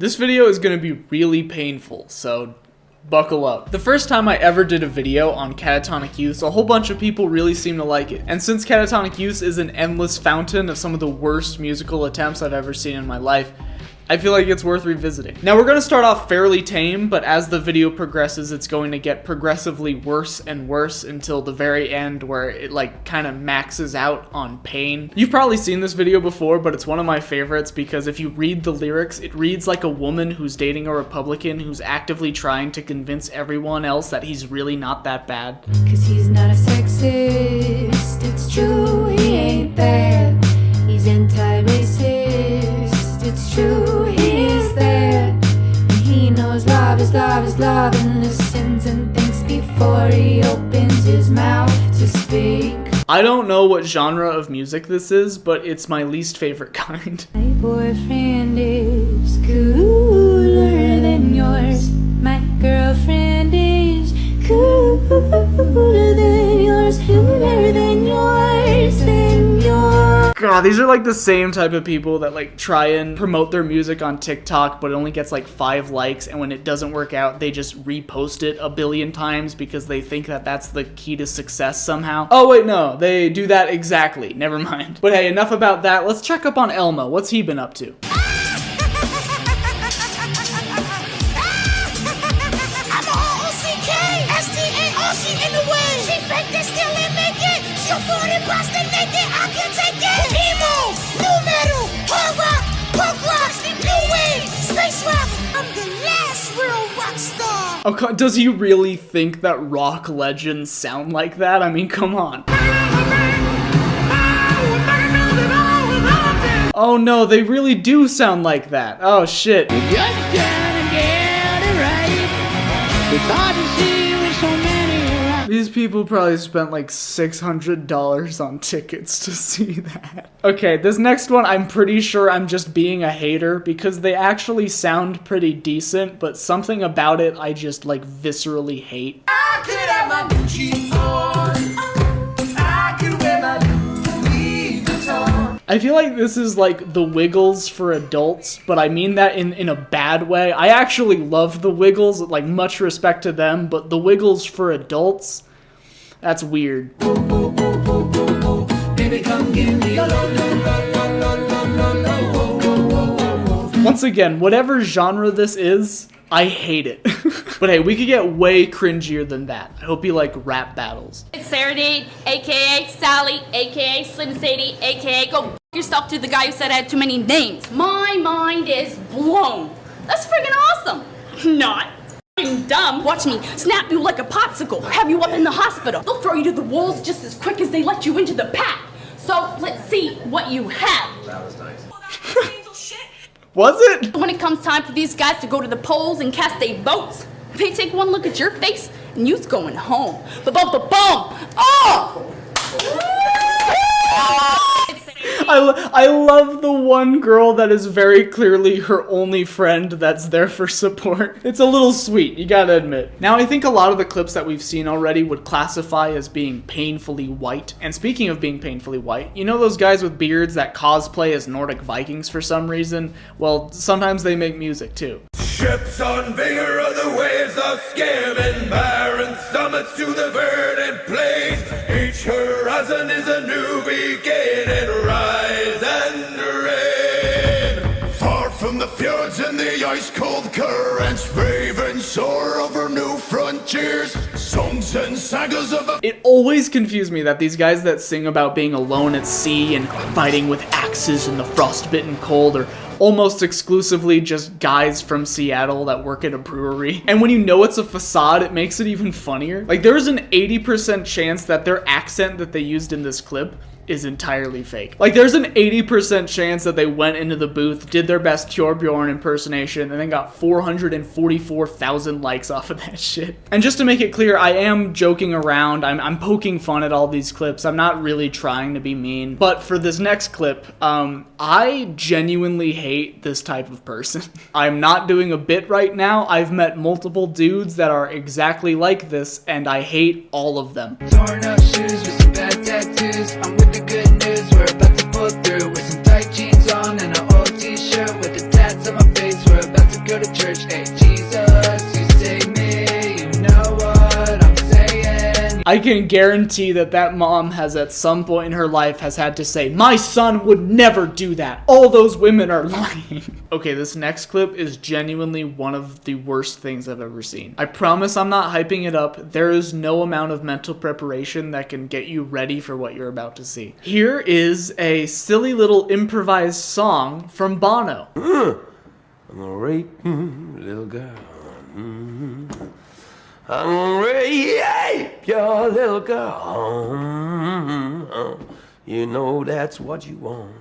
This video is gonna be really painful, so buckle up. The first time I ever did a video on Catatonic Use, a whole bunch of people really seemed to like it. And since Catatonic Use is an endless fountain of some of the worst musical attempts I've ever seen in my life, I feel like it's worth revisiting. Now we're gonna start off fairly tame, but as the video progresses, it's going to get progressively worse and worse until the very end where it like kind of maxes out on pain. You've probably seen this video before, but it's one of my favorites because if you read the lyrics, it reads like a woman who's dating a Republican who's actively trying to convince everyone else that he's really not that bad. Cause he's not a sexist, it's true, he ain't that. He's anti-racist, it's true, he is that. And he knows love is love is love, and listens and thinks before he opens his mouth to speak. I don't know what genre of music this is, but it's my least favorite kind. My boyfriend is cooler than yours. My girlfriend is cooler than yours. Cooler than yours, than yours. God, these are like the same type of people that like try and promote their music on TikTok, but it only gets like 5 likes, and when it doesn't work out, they just repost it a billion times because they think that that's the key to success somehow. Oh wait, no, they do that exactly. Never mind. But hey, enough about that. Let's check up on Elmo. What's he been up to? Oh, does he really think that rock legends sound like that? I mean, come on. Oh no, they really do sound like that. Oh shit. These people probably spent like $600 on tickets to see that. Okay, this next one, I'm pretty sure I'm just being a hater because they actually sound pretty decent, but something about it I just like viscerally hate. I could have my new jeans on. I could wear my Louis Vuitton. I feel like this is like the Wiggles for adults, but I mean that in a bad way. I actually love the Wiggles, like much respect to them, but the Wiggles for adults, that's weird. Baby, come give me a Once again, whatever genre this is, I hate it. But hey, we could get way cringier than that. I hope you like rap battles. It's Serenade, aka Sally, aka Slim Sadie, aka go f yourself to the guy who said I had too many names. My mind is blown. That's freaking awesome. Not. Dumb. Watch me snap you like a popsicle, have you up in the hospital. They'll throw you to the wolves just as quick as they let you into the pack. So let's see what you have. That was nice. Was it? When it comes time for these guys to go to the polls and cast their votes, they take one look at your face and you's going home. Ba-bum-ba-bum! Oh! I love the one girl that is very clearly her only friend that's there for support. It's a little sweet, you gotta admit. Now, I think a lot of the clips that we've seen already would classify as being painfully white. And speaking of being painfully white, you know those guys with beards that cosplay as Nordic Vikings for some reason? Well, sometimes they make music too. Ships on vigor of the waves of skimming barren summits to the verdant plains. Each horizon is a new beginning, rise and rain. Far from the fjords and the ice-cold currents, raving soar over new frontiers. Songs and sagas of It always confused me that these guys that sing about being alone at sea and fighting with axes in the frostbitten cold are almost exclusively just guys from Seattle that work at a brewery. And when you know it's a facade, it makes it even funnier. Like, there's an 80% chance that their accent that they used in this clip is entirely fake. Like, there's an 80% chance that they went into the booth, did their best Torbjorn impersonation, and then got 444,000 likes off of that shit. And just to make it clear, I am joking around. I'm poking fun at all these clips. I'm not really trying to be mean. But for this next clip, I genuinely hate this type of person. I'm not doing a bit right now. I've met multiple dudes that are exactly like this, and I hate all of them. Torn up shoes with some bad tattoos. I'm with the good news, we're about to pull through with some tight jeans on and an old t-shirt with the tats on my face. We're about to go to church. Hey, Jesus, you save me. You know what I'm saying? I can guarantee that that mom has at some point in her life has had to say, my son would never do that. All those women are lying. Okay, this next clip is genuinely one of the worst things I've ever seen. I promise I'm not hyping it up. There is no amount of mental preparation that can get you ready for what you're about to see. Here is a silly little improvised song from Bono. I'm gonna rape little girl. I'm gonna rape your little girl. You know that's what you want.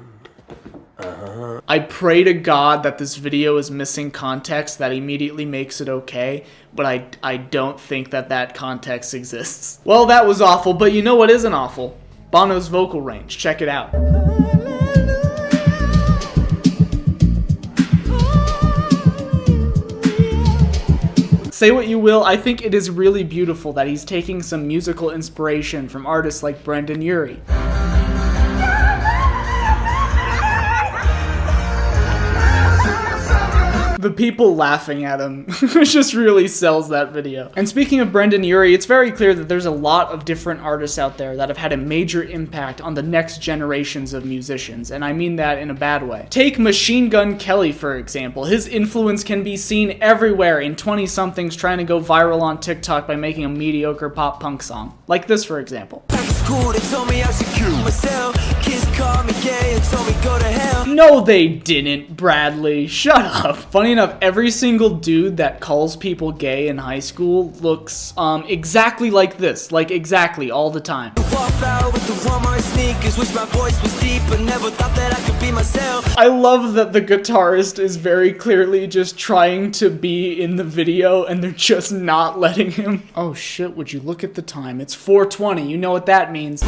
I pray to God that this video is missing context that immediately makes it okay, but I don't think that that context exists. Well, that was awful, but you know what isn't awful? Bono's vocal range. Check it out. Say what you will, I think it is really beautiful that he's taking some musical inspiration from artists like Brendan Urie. The people laughing at him just really sells that video. And speaking of Brendan Urie, it's very clear that there's a lot of different artists out there that have had a major impact on the next generations of musicians, and I mean that in a bad way. Take Machine Gun Kelly, for example. His influence can be seen everywhere in 20-somethings trying to go viral on TikTok by making a mediocre pop punk song. Like this, for example. No, they didn't, Bradley. Shut up. Funny enough, every single dude that calls people gay in high school looks exactly like this. Like, exactly, all the time. I love that the guitarist is very clearly just trying to be in the video and they're just not letting him. Oh shit, would you look at the time? It's 4:20, you know what that means.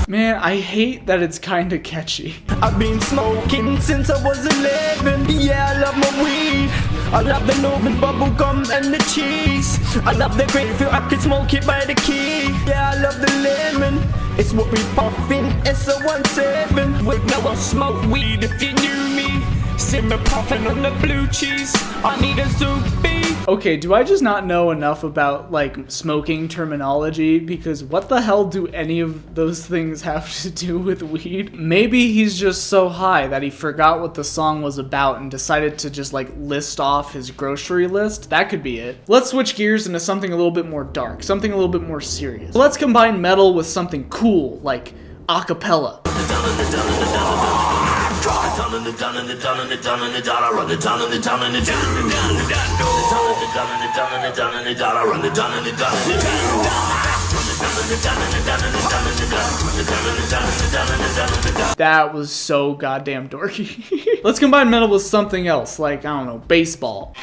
Man, I hate that it's kinda catchy. I've been smoking since I was 11. Yeah, I love my weed. I love the Northern bubble gum and the cheese. I love the grapefruit, I could smoke it by the key. Yeah, I love the lemon. It's what we puffin', SO17. Wait, now I smoke weed if you knew me. Simmer puffin' on the blue cheese. I need a zoopy. Okay, do I just not know enough about, like, smoking terminology? Because what the hell do any of those things have to do with weed? Maybe he's just so high that he forgot what the song was about and decided to just, like, list off his grocery list. That could be it. Let's switch gears into something a little bit more dark, something a little bit more serious. Let's combine metal with something cool, like acapella. That was so goddamn dorky. Let's combine metal with something else, like, I don't know, baseball.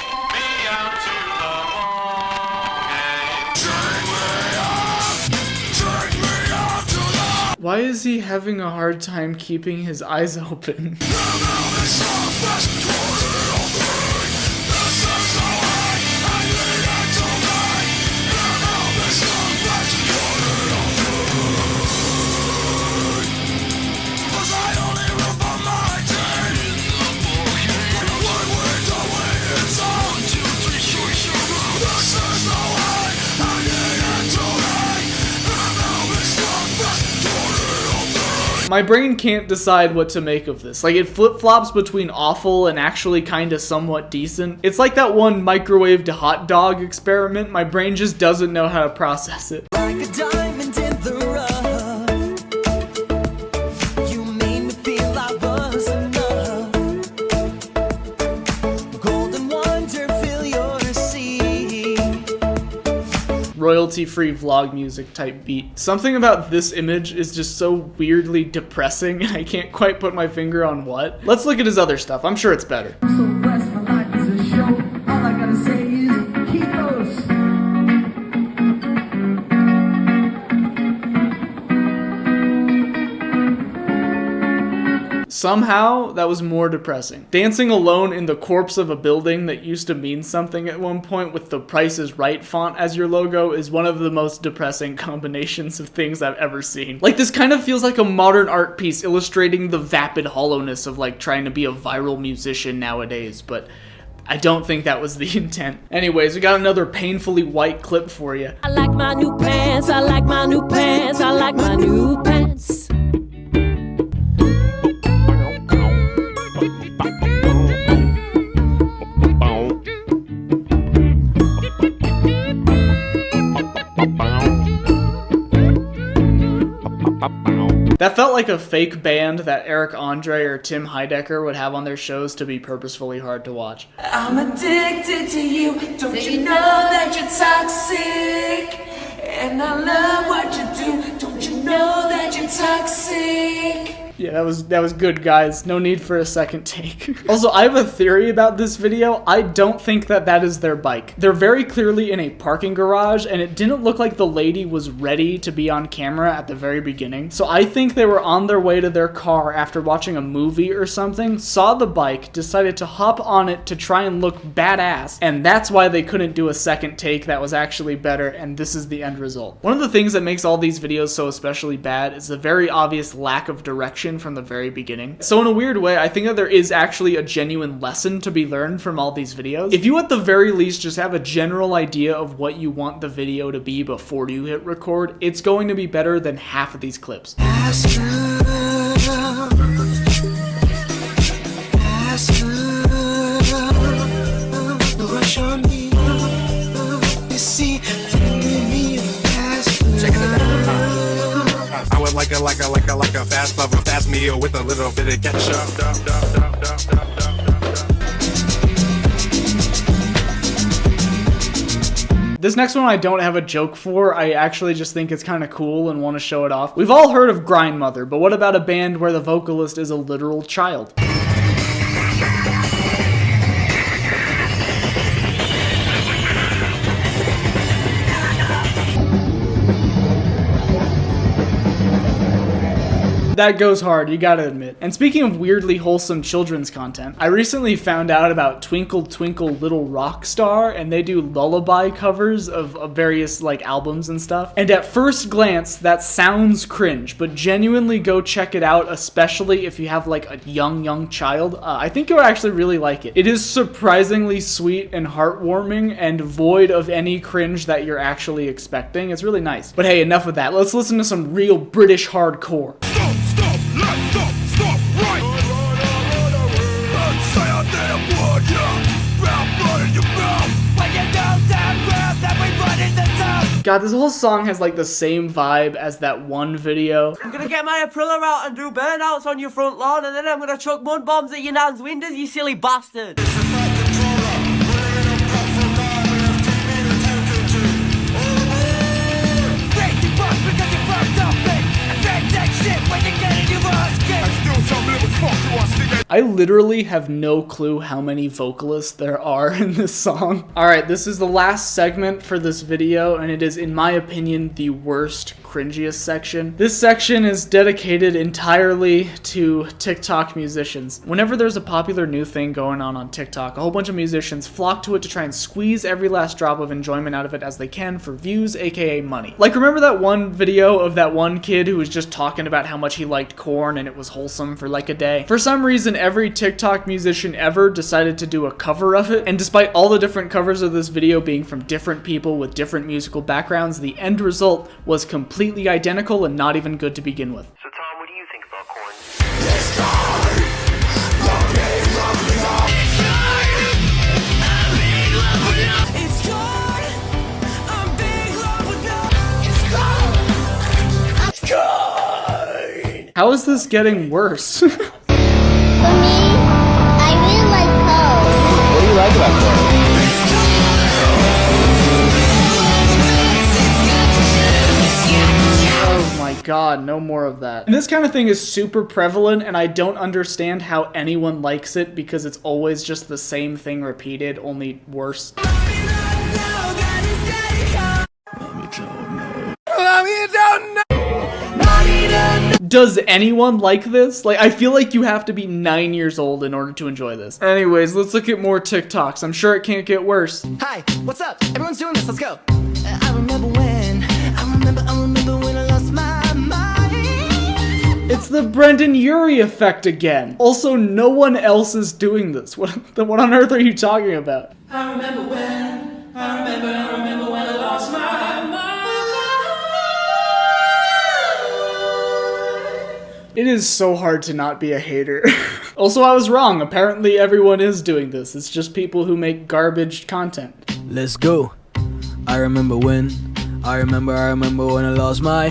Why is he having a hard time keeping his eyes open? My brain can't decide what to make of this. Like, it flip-flops between awful and actually kinda somewhat decent. It's like that one microwaved hot dog experiment. My brain just doesn't know how to process it. Like a diamond in the rough. You made me feel I was enough. Golden wonder, fill your sea. Royalty-free vlog music type beat. Something about this image is just so weirdly depressing and I can't quite put my finger on what. Let's look at his other stuff. I'm sure it's better. So blessed, my life is a show. All I gotta say is keep those. Somehow, that was more depressing. Dancing alone in the corpse of a building that used to mean something at one point with the Price is Right font as your logo is one of the most depressing combinations of things I've ever seen. Like, this kind of feels like a modern art piece illustrating the vapid hollowness of like trying to be a viral musician nowadays, but I don't think that was the intent. Anyways, we got another painfully white clip for you. I like my new pants, I like my new pants, I like my new pants. That felt like a fake band that Eric Andre or Tim Heidecker would have on their shows to be purposefully hard to watch. I'm addicted to you, don't you know that you're toxic? And I love what you do, don't you know that you're toxic? Yeah, that was good, guys. No need for a second take. Also, I have a theory about this video. I don't think that is their bike. They're very clearly in a parking garage, and it didn't look like the lady was ready to be on camera at the very beginning. So I think they were on their way to their car after watching a movie or something, saw the bike, decided to hop on it to try and look badass, and that's why they couldn't do a second take that was actually better, and this is the end result. One of the things that makes all these videos so especially bad is the very obvious lack of direction from the very beginning. So in a weird way, I think that there is actually a genuine lesson to be learned from all these videos. If you at the very least just have a general idea of what you want the video to be before you hit record, it's going to be better than half of these clips. I would like a fast love, a fast meal with a little bit of ketchup. This next one I don't have a joke for. I actually just think it's kind of cool and want to show it off. We've all heard of Grindmother, but what about a band where the vocalist is a literal child? That goes hard, you gotta admit. And speaking of weirdly wholesome children's content, I recently found out about Twinkle Twinkle Little Rock Star, and they do lullaby covers of various like albums and stuff. And at first glance, that sounds cringe, but genuinely go check it out, especially if you have like a young child. I think you'll actually really like it. It is surprisingly sweet and heartwarming and void of any cringe that you're actually expecting. It's really nice. But hey, enough of that. Let's listen to some real British hardcore. God, this whole song has like the same vibe as that one video. I'm gonna get my Aprilla out and do burnouts on your front lawn, and then I'm gonna chuck mud bombs at your nan's windows, you silly bastard. I literally have no clue how many vocalists there are in this song. Alright, this is the last segment for this video, and it is, in my opinion, the worst, cringiest section. This section is dedicated entirely to TikTok musicians. Whenever there's a popular new thing going on TikTok, a whole bunch of musicians flock to it to try and squeeze every last drop of enjoyment out of it as they can for views, aka money. Like, remember that one video of that one kid who was just talking about how much he liked corn and it was wholesome for like a day? For some reason, every TikTok musician ever decided to do a cover of it, and despite all the different covers of this video being from different people with different musical backgrounds, the end result was completely identical and not even good to begin with. So Tom, what do you think about corn? How is this getting worse? For me, I really like Coke. What do you like about corn? Oh my god, no more of that. And this kind of thing is super prevalent, and I don't understand how anyone likes it because it's always just the same thing repeated, only worse. Does anyone like this? Like, I feel like you have to be 9 years old in order to enjoy this. Anyways, let's look at more TikToks. I'm sure it can't get worse. Hi, what's up? Everyone's doing this, let's go. I remember when I lost my mind. It's the Brendan Urie effect again. Also, no one else is doing this. What on earth are you talking about? I remember when I lost my mind. It is so hard to not be a hater. Also, I was wrong. Apparently everyone is doing this. It's just people who make garbage content. Let's go. I remember when I lost my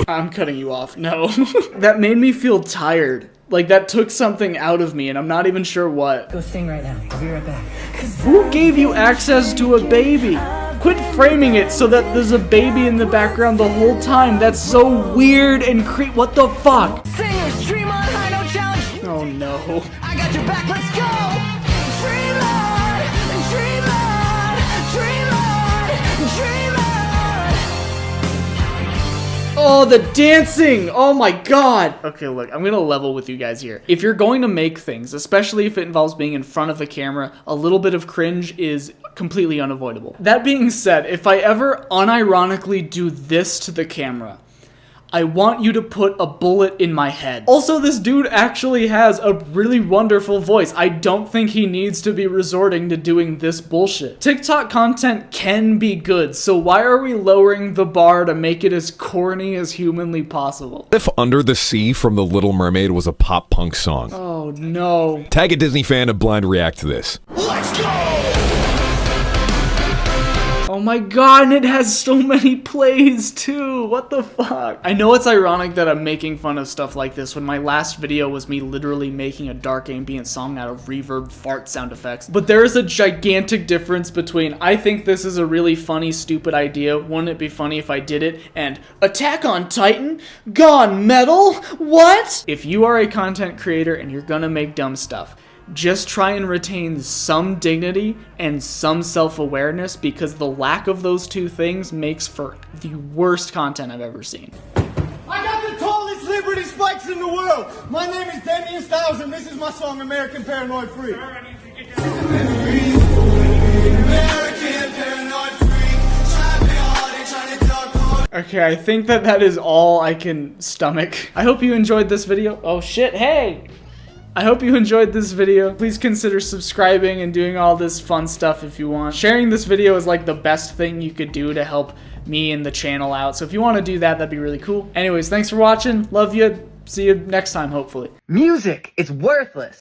I'm cutting you off. No. That made me feel tired. Like, that took something out of me, and I'm not even sure what. Go sing right now. I'll be right back. Who gave you access to a baby? Quit framing it so that there's a baby in the background the whole time. That's so weird and what the fuck? Singers, dream on high, no challenge. Oh no. I got your back, let's go. Dream on, dream on, dream on, dream on. Oh, the dancing! Oh my god! Okay, look, I'm gonna level with you guys here. If you're going to make things, especially if it involves being in front of the camera, a little bit of cringe is completely unavoidable. That being said, if I ever unironically do this to the camera, I want you to put a bullet in my head. Also, this dude actually has a really wonderful voice. I don't think he needs to be resorting to doing this bullshit. TikTok content can be good, so why are we lowering the bar to make it as corny as humanly possible? If Under the Sea from The Little Mermaid was a pop punk song. Oh no. Tag a Disney fan and blind react to this. Let's go! Oh my god, and it has so many plays too. What the fuck? I know it's ironic that I'm making fun of stuff like this when my last video was me literally making a dark ambient song out of reverb fart sound effects. But there is a gigantic difference between I think this is a really funny, stupid idea, wouldn't it be funny if I did it, and Attack on Titan? Gone Metal? What? If you are a content creator and you're gonna make dumb stuff, just try and retain some dignity and some self-awareness, because the lack of those two things makes for the worst content I've ever seen. I got the tallest Liberty spikes in the world. My name is Damian Styles, and this is my song, American Paranoid Freak. Okay, I think that is all I can stomach. I hope you enjoyed this video. Oh shit, hey! I hope you enjoyed this video. Please consider subscribing and doing all this fun stuff if you want. Sharing this video is like the best thing you could do to help me and the channel out. So if you want to do that, that'd be really cool. Anyways, thanks for watching. Love you. See you next time, hopefully. Music is worthless.